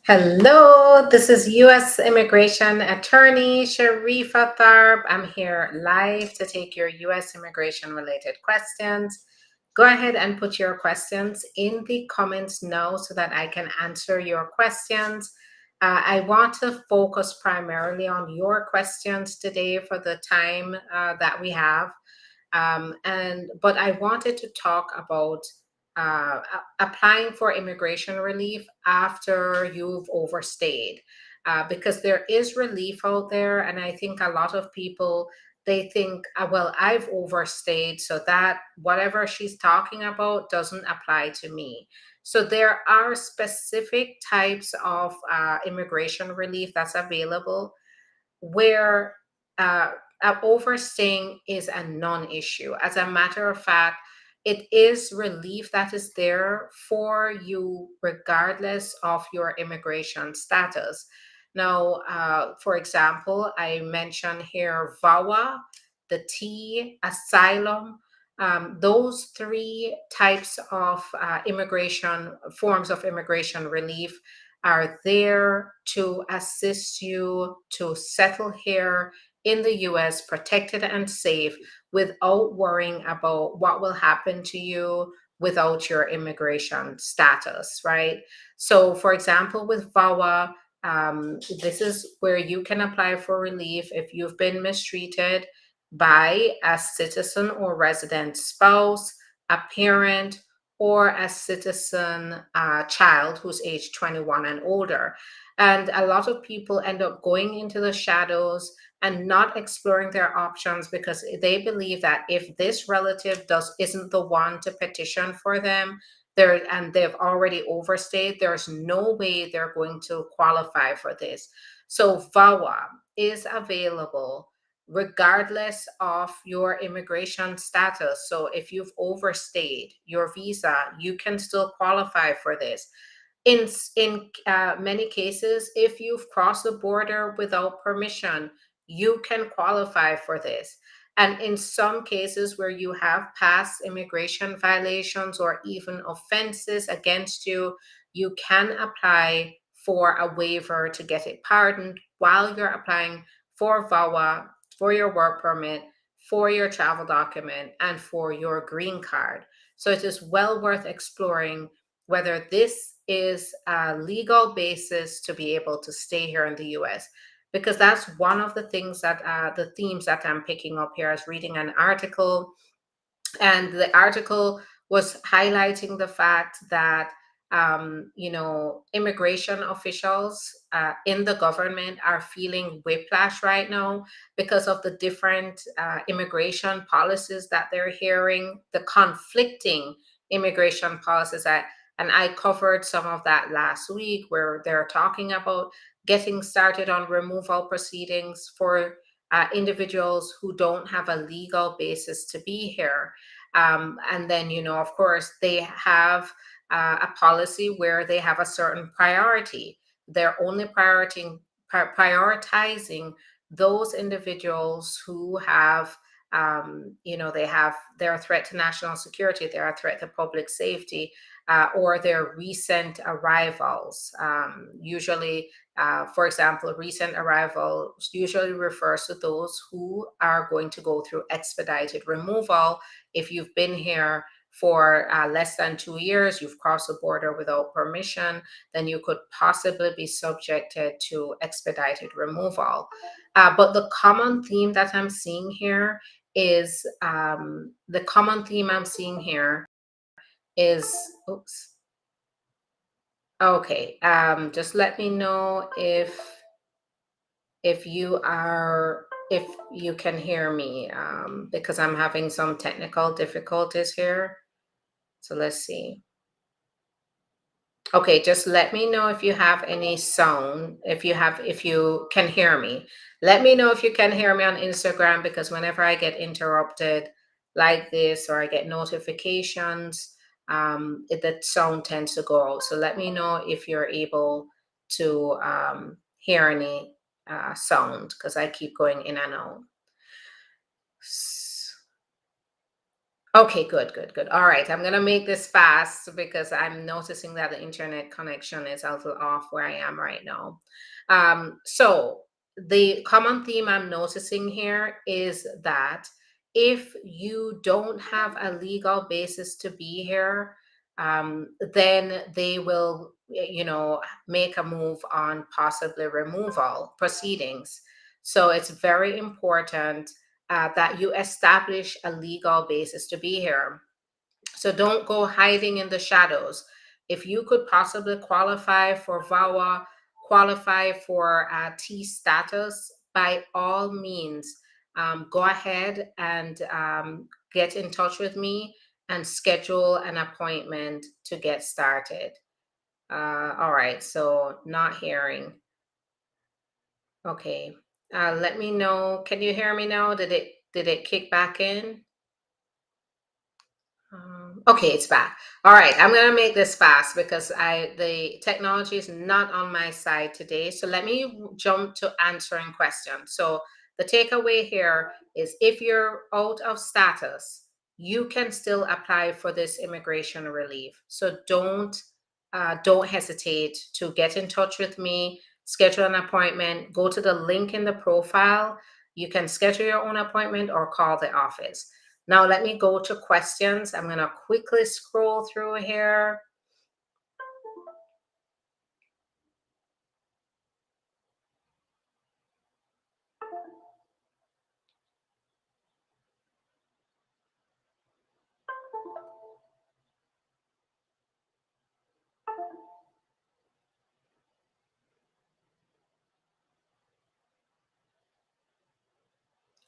Hello, this is U.S. Immigration Attorney Sharifa Tharpe. I'm here live to take your U.S. immigration related questions. Go ahead and put your questions in the comments now so that I can answer your questions. I want to focus primarily on your questions today for the time that we have. But I wanted to talk about applying for immigration relief after you've overstayed, because there is relief out there, and I think a lot of people they think, well, I've overstayed, so that whatever she's talking about doesn't apply to me. So there are specific types of immigration relief that's available where uh, overstaying is a non-issue. As a matter of fact, it is relief that is there for you regardless of your immigration status. Now, for example, I mentioned here VAWA, the T, asylum. Those three types of immigration forms of immigration relief are there to assist you to settle here in the US, protected and safe, without worrying about what will happen to you without your immigration status, right? So, for example, with VAWA, this is where you can apply for relief if you've been mistreated by a citizen or resident spouse, a parent, or a citizen child who's age 21 and older. And a lot of people end up going into the shadows and not exploring their options because they believe that if this relative isn't the one to petition for them, and they've already overstayed, there's no way they're going to qualify for this. So VAWA is available regardless of your immigration status. So if you've overstayed your visa, you can still qualify for this. In many cases, if you've crossed the border without permission, you can qualify for this. And in some cases where you have past immigration violations or even offenses against you, you can apply for a waiver to get it pardoned while you're applying for VAWA, for your work permit, for your travel document, and for your green card. So it is well worth exploring whether this is a legal basis to be able to stay here in the US. Because that's one of the things that the themes that I'm picking up here as reading an article, and the article was highlighting the fact that immigration officials in the government are feeling whiplash right now because of the different immigration policies that they're hearing, the conflicting immigration policies that, and I covered some of that last week, where they're talking about getting started on removal proceedings for individuals who don't have a legal basis to be here. And then, of course, they have a policy where they have a certain priority. They're only prioritizing those individuals who have, they're a threat to national security, they're a threat to public safety, or their recent arrivals. Usually, for example, recent arrival usually refers to those who are going to go through expedited removal. If you've been here for less than 2 years, you've crossed the border without permission, then you could possibly be subjected to expedited removal. But the common theme that I'm seeing here is oops. Okay, just let me know if you can hear me, because I'm having some technical difficulties here. So let's see. Okay, just let me know if you have any sound, if you can hear me. Let me know if you can hear me on Instagram, because whenever I get interrupted like this or I get notifications, the sound tends to go out. So let me know if you're able to hear any sound, because I keep going in and out. Okay, good, good, good. All right, I'm gonna make this fast because I'm noticing that the internet connection is a little off where I am right now. So the common theme I'm noticing here is that if you don't have a legal basis to be here, then they will, make a move on possibly removal proceedings. So it's very important that you establish a legal basis to be here. So don't go hiding in the shadows. If you could possibly qualify for VAWA, qualify for T status, by all means, go ahead and get in touch with me and schedule an appointment to get started. All right, so not hearing. Okay. Let me know. Can you hear me now? Did it kick back in? Okay, it's back. All right, I'm gonna make this fast because the technology is not on my side today. So let me jump to answering questions. So the takeaway here is if you're out of status, you can still apply for this immigration relief. So don't hesitate to get in touch with me, schedule an appointment, go to the link in the profile. You can schedule your own appointment or call the office. Now let me go to questions. I'm going to quickly scroll through here.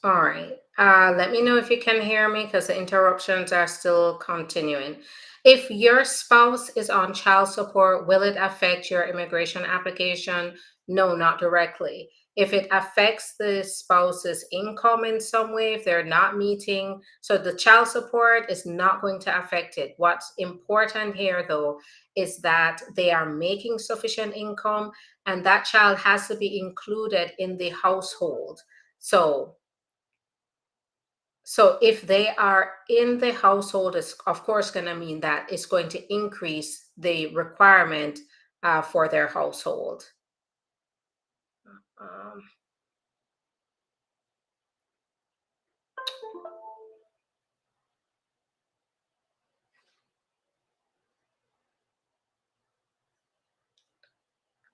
All right. Let me know if you can hear me because the interruptions are still continuing. If your spouse is on child support, will it affect your immigration application? No, not directly. If it affects the spouse's income in some way, if they're not meeting, so the child support is not going to affect it. What's important here, though, is that they are making sufficient income and that child has to be included in the household. So if they are in the household, it's of course going to mean that it's going to increase the requirement for their household. Um,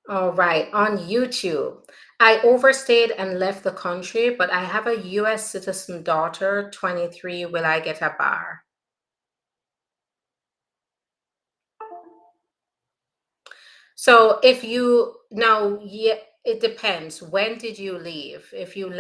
all right, on YouTube, I overstayed and left the country, but I have a U.S. citizen daughter, 23. Will I get a bar? So if you now, yeah, it depends. When did you leave? If you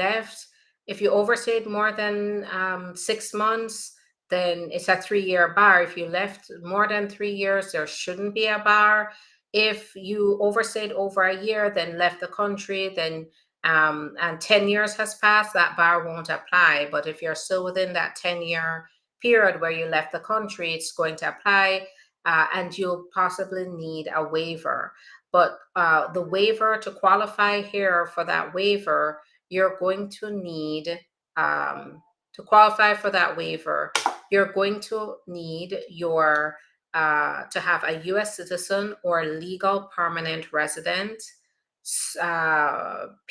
overstayed more than 6 months, then it's a 3-year bar. If you left more than 3 years, there shouldn't be a bar. If you overstayed over a year, then left the country, then and 10 years has passed, that bar won't apply. But if you're still within that 10-year period where you left the country, it's going to apply and you'll possibly need a waiver. But the waiver to qualify here for that waiver, you're going to need to qualify for that waiver. You're going to need your to have a U.S. citizen or legal permanent resident,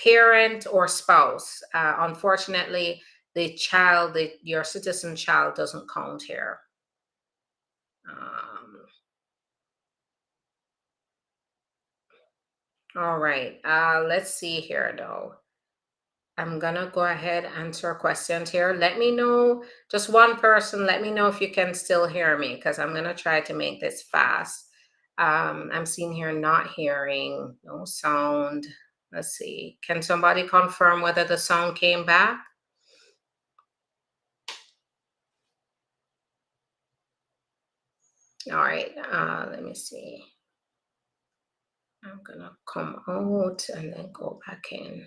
parent or spouse. Unfortunately, your citizen child doesn't count here. Um, All right. Let's see here though. I'm gonna go ahead and answer questions here. Let me know, just one person, let me know if you can still hear me because I'm gonna try to make this fast. I'm seeing here not hearing, no sound. Let's see. Can somebody confirm whether the sound came back? All right, let me see. I'm gonna come out and then go back in.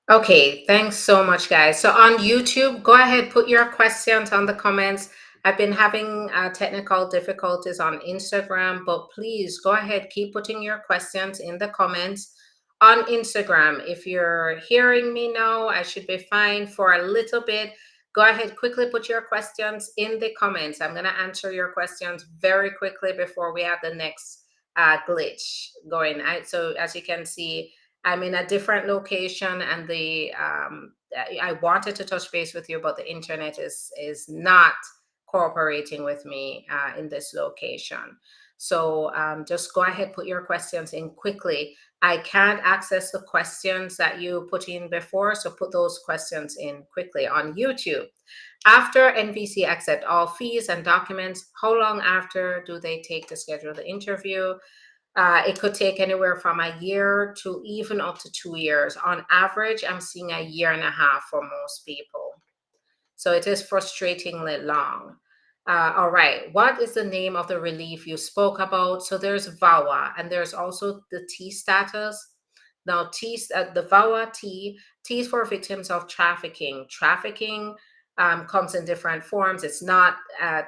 Okay, thanks so much, guys. So on YouTube, go ahead, put your questions on the comments. I've been having technical difficulties on Instagram, but please go ahead, keep putting your questions in the comments on Instagram. If you're hearing me now, I should be fine for a little bit. Go ahead, quickly put your questions in the comments. I'm going to answer your questions very quickly before we have the next glitch going. So as you can see, I'm in a different location, and I wanted to touch base with you, but the internet is not cooperating with me in this location. So just go ahead, put your questions in quickly. I can't access the questions that you put in before, so put those questions in quickly on YouTube. After NVC accept all fees and documents, how long after do they take to schedule the interview? It could take anywhere from a year to even up to 2 years. On average, I'm seeing a year and a half for most people. So it is frustratingly long. All right, what is the name of the relief you spoke about? So there's VAWA, and there's also the T status. Now, the VAWA T is for victims of trafficking. Trafficking comes in different forms. It's not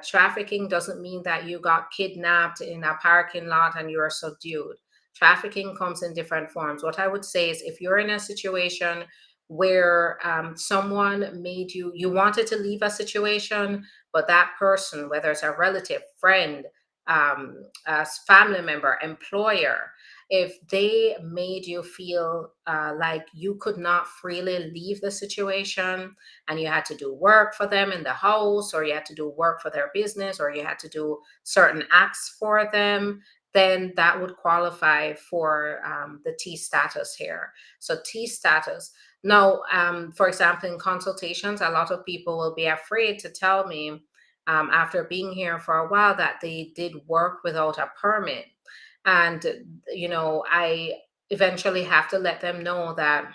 trafficking doesn't mean that you got kidnapped in a parking lot and you are subdued. Trafficking comes in different forms. What I would say is, if you're in a situation where someone made you wanted to leave a situation, but that person, whether it's a relative, friend, a family member, employer, if they made you feel like you could not freely leave the situation, and you had to do work for them in the house, or you had to do work for their business, or you had to do certain acts for them, then that would qualify for the T status here. So T status. Now, for example, in consultations, a lot of people will be afraid to tell me after being here for a while that they did work without a permit. And, I eventually have to let them know that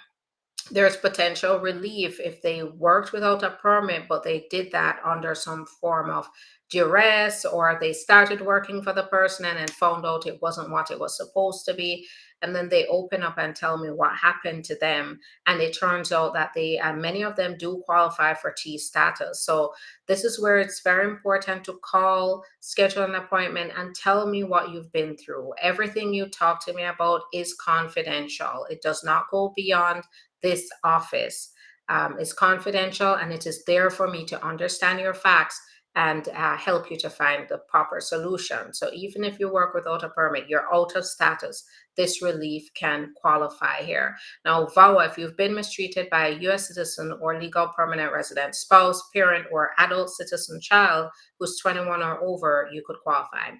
there's potential relief if they worked without a permit, but they did that under some form of duress, or they started working for the person and then found out it wasn't what it was supposed to be. And then they open up and tell me what happened to them. And it turns out that many of them do qualify for T status. So this is where it's very important to call, schedule an appointment, and tell me what you've been through. Everything you talk to me about is confidential. It does not go beyond this office. Is confidential, and it is there for me to understand your facts and help you to find the proper solution. So even if you work without a permit, you're out of status, this relief can qualify here. Now, VAWA, if you've been mistreated by a U.S. citizen or legal permanent resident, spouse, parent, or adult citizen child who's 21 or over, you could qualify.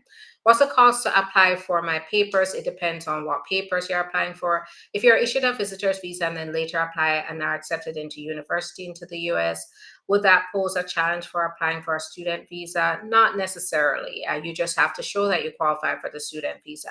What's the cost to apply for my papers? It depends on what papers you're applying for. If you're issued a visitor's visa and then later apply and are accepted into university into the US, would that pose a challenge for applying for a student visa? Not necessarily. You just have to show that you qualify for the student visa.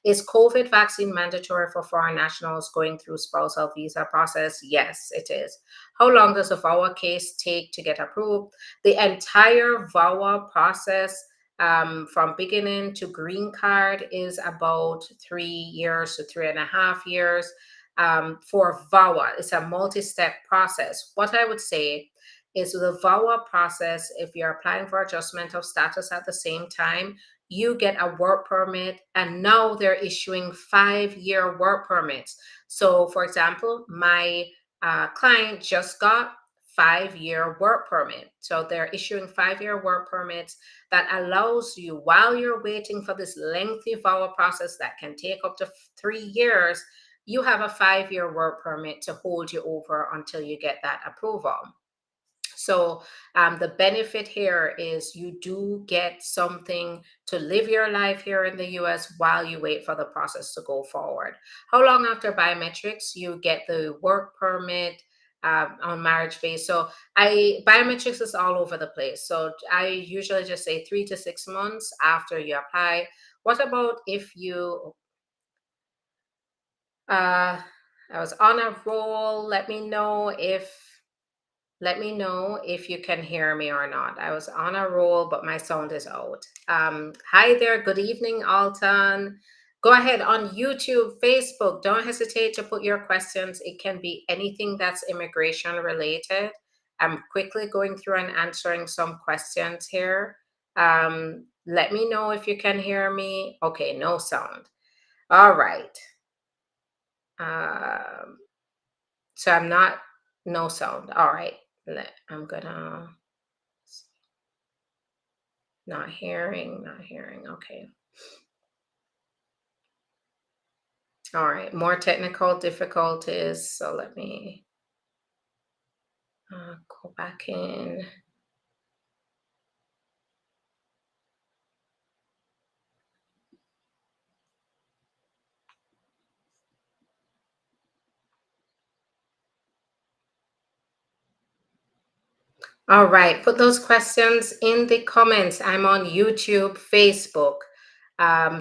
Is COVID vaccine mandatory for foreign nationals going through spousal visa process? Yes, it is. How long does a VAWA case take to get approved? The entire VAWA process from beginning to green card is about 3 years to 3.5 years. For VAWA, it's a multi-step process. What I would say is, the VAWA process, if you're applying for adjustment of status at the same time, you get a work permit, and now they're issuing 5-year work permits. So, for example, my client just got 5-year work permit. So they're issuing 5-year work permits that allows you, while you're waiting for this lengthy VAWA process that can take up to 3 years, you have a 5-year work permit to hold you over until you get that approval. So the benefit here is you do get something to live your life here in the US while you wait for the process to go forward. How long after biometrics you get the work permit on marriage base? So biometrics is all over the place. So I usually just say 3 to 6 months after you apply. What about if you I was on a roll? Let me know if you can hear me or not. I was on a roll, but my sound is out. Hi there. Good evening, Alton. Go ahead on YouTube, Facebook. Don't hesitate to put your questions. It can be anything that's immigration related. I'm quickly going through and answering some questions here. Let me know if you can hear me. Okay, no sound. All right. Um, so I'm not, no sound. All right. I'm gonna, not hearing, not hearing. Okay. All right. More technical difficulties. So let me go back in. All right, put those questions in the comments. I'm on YouTube, Facebook,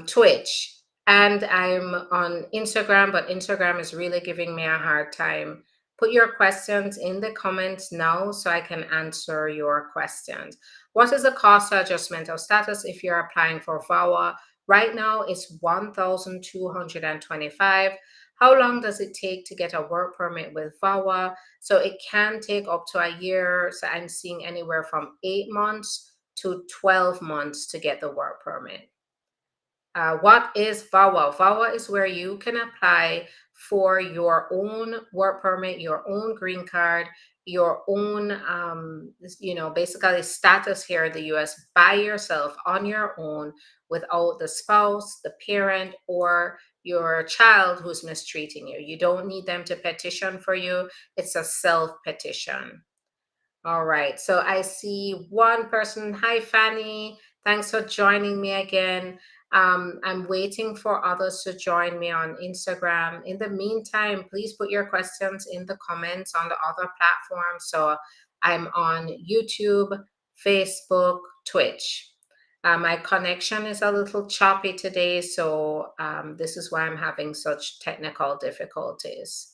Twitch, and I'm on Instagram, but Instagram is really giving me a hard time. Put your questions in the comments now so I can answer your questions. What is the cost of adjustment of status if you're applying for VAWA? Right now, it's $1,225. How long does it take to get a work permit with VAWA? So it can take up to a year. So I'm seeing anywhere from 8 months to 12 months to get the work permit. What is VAWA? VAWA is where you can apply for your own work permit, your own green card, your own, basically status here in the US by yourself on your own without the spouse, the parent, or your child who's mistreating you. You don't need them to petition for you. It's a self petition. All right. So I see one person. Hi, Fanny. Thanks for joining me again. I'm waiting for others to join me on Instagram. In the meantime, please put your questions in the comments on the other platforms. So I'm on YouTube, Facebook, Twitch. My connection is a little choppy today, so this is why I'm having such technical difficulties.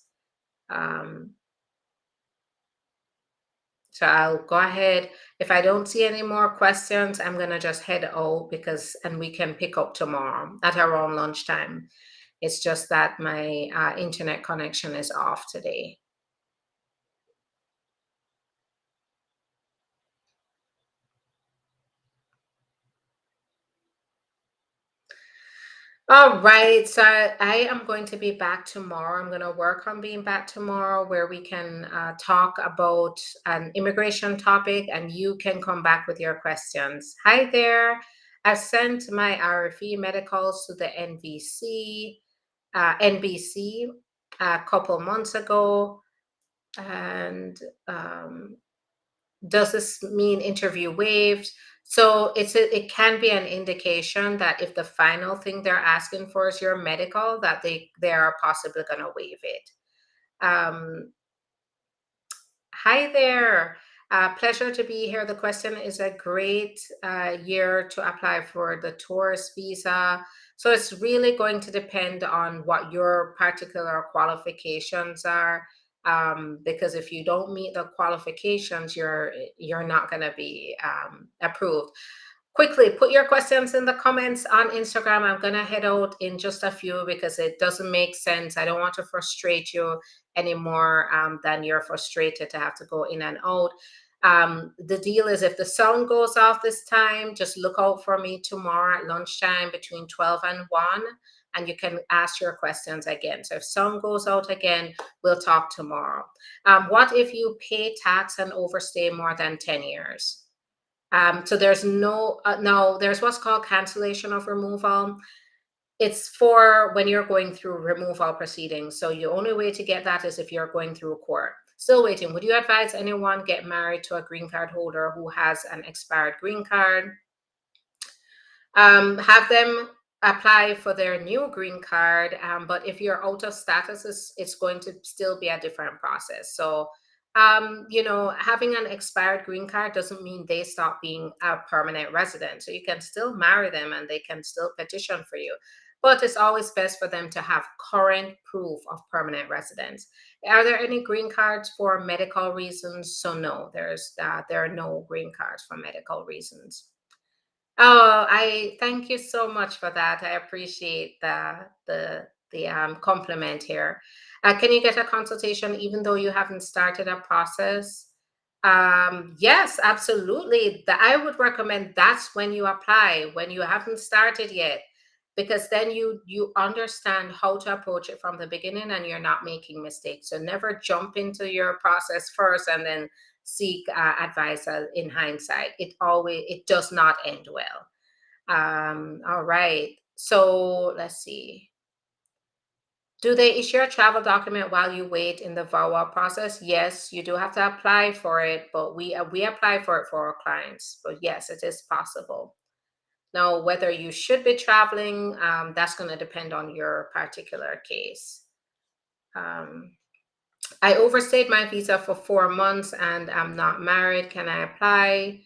Um, So I'll go ahead. If I don't see any more questions, I'm gonna just head out and we can pick up tomorrow at around lunchtime. It's just that my internet connection is off today. All right, so I am going to be back tomorrow. I'm going to work on being back tomorrow where we can talk about an immigration topic and you can come back with your questions. Hi there. I sent my RFE medicals to the NBC a couple months ago. And does this mean interview waived? So it can be an indication that if the final thing they're asking for is your medical, that they are possibly going to waive it. Hi there. Pleasure to be here. The question is a great year to apply for the tourist visa. So it's really going to depend on what your particular qualifications are. Because if you don't meet the qualifications, you're not going to be approved. Quickly, put your questions in the comments on Instagram. I'm going to head out in just a few because it doesn't make sense. I don't want to frustrate you any more than you're frustrated to have to go in and out. The deal is if the sound goes off this time, just look out for me tomorrow at lunchtime between 12 and 1, and you can ask your questions again. So if sound goes out again, we'll talk tomorrow. What if you pay tax and overstay more than 10 years? So there's there's what's called cancellation of removal. It's for when you're going through removal proceedings. So the only way to get that is if you're going through court. Still waiting. Would you advise anyone get married to a green card holder who has an expired green card? Have them apply for their new green card. But if you're out of status, it's going to still be a different process. So, having an expired green card doesn't mean they stop being a permanent resident. So you can still marry them and they can still petition for you. But it's always best for them to have current proof of permanent residence. Are there any green cards for medical reasons? So no, there are no green cards for medical reasons. Oh, I thank you so much for that. I appreciate the compliment here. Can you get a consultation even though you haven't started a process? Yes, absolutely. I would recommend that's when you apply, when you haven't started yet, because then you understand how to approach it from the beginning and you're not making mistakes. So never jump into your process first and then seek advice in hindsight. It does not end well. All right. So let's see. Do they issue a travel document while you wait in the VAWA process? Yes, you do have to apply for it, but we apply for it for our clients. But yes, it is possible. Now, whether you should be traveling, that's going to depend on your particular case. Um, I overstayed my visa for 4 months and I'm not married. Can I apply?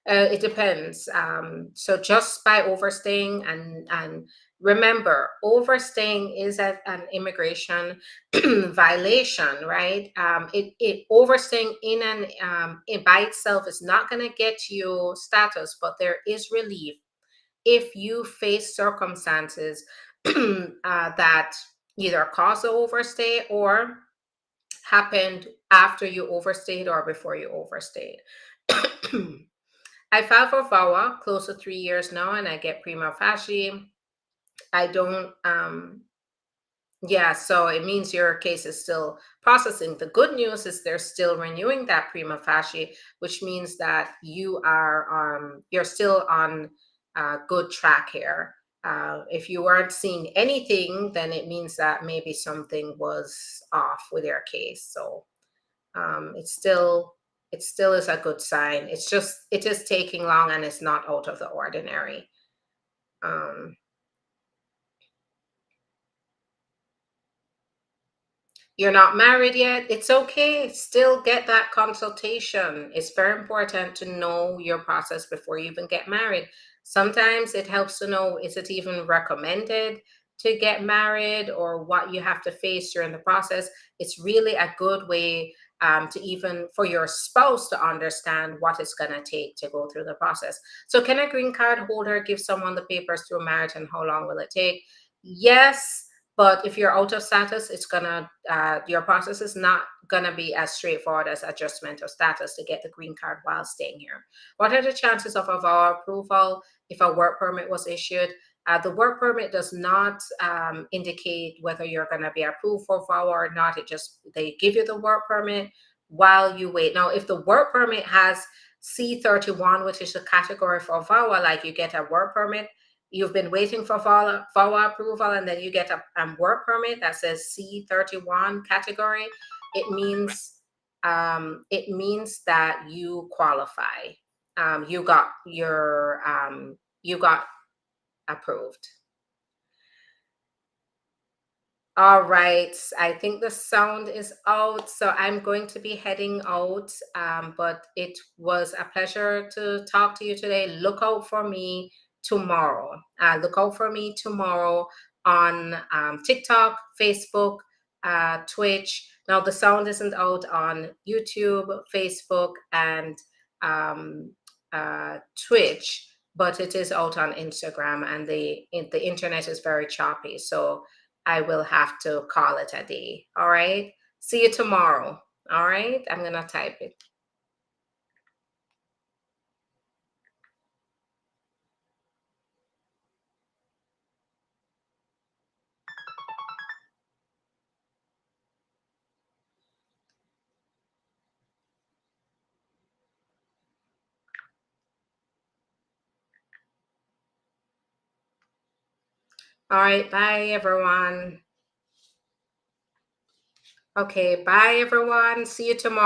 It depends. So just by overstaying and remember, overstaying is an immigration violation, right? It overstaying in by itself is not going to get you status, but there is relief if you face circumstances that either cause the overstay or happened after you overstayed or before you overstayed. I filed for VAWA close to 3 years now, and I get prima facie. I don't, yeah, so it means your case is still processing. The good news is they're still renewing that prima facie, which means that you're still on good track here. If you weren't seeing anything, then it means that maybe something was off with your case. So um, it's still it still is a good sign. It is taking long and it's not out of the ordinary. Um, you're not married yet, it's okay. Still get that consultation. It's very important to know your process before you even get married. Sometimes it helps to know, is it even recommended to get married or what you have to face during the process. It's really a good way to even for your spouse to understand what it's going to take to go through the process. So, can a green card holder give someone the papers through marriage and how long will it take? Yes, but if you're out of status, your process is not gonna be as straightforward as adjustment of status to get the green card while staying here. What are the chances of a VAWA approval if a work permit was issued? The work permit does not indicate whether you're going to be approved for VAWA or not. They give you the work permit while you wait. Now, if the work permit has C31, which is the category for VAWA, like you get a work permit, you've been waiting for VAWA approval, and then you get a work permit that says C31 category, it means that you qualify. You got approved. All right. I think the sound is out, so I'm going to be heading out. But it was a pleasure to talk to you today. Look out for me tomorrow. Look out for me tomorrow on TikTok, Facebook, Twitch. Now, the sound isn't out on YouTube, Facebook, and um, Twitch, but it is out on Instagram, and the internet is very choppy. So I will have to call it a day. All right. See you tomorrow. All right. I'm going to type it. All right. Bye, everyone. Okay. Bye, everyone. See you tomorrow.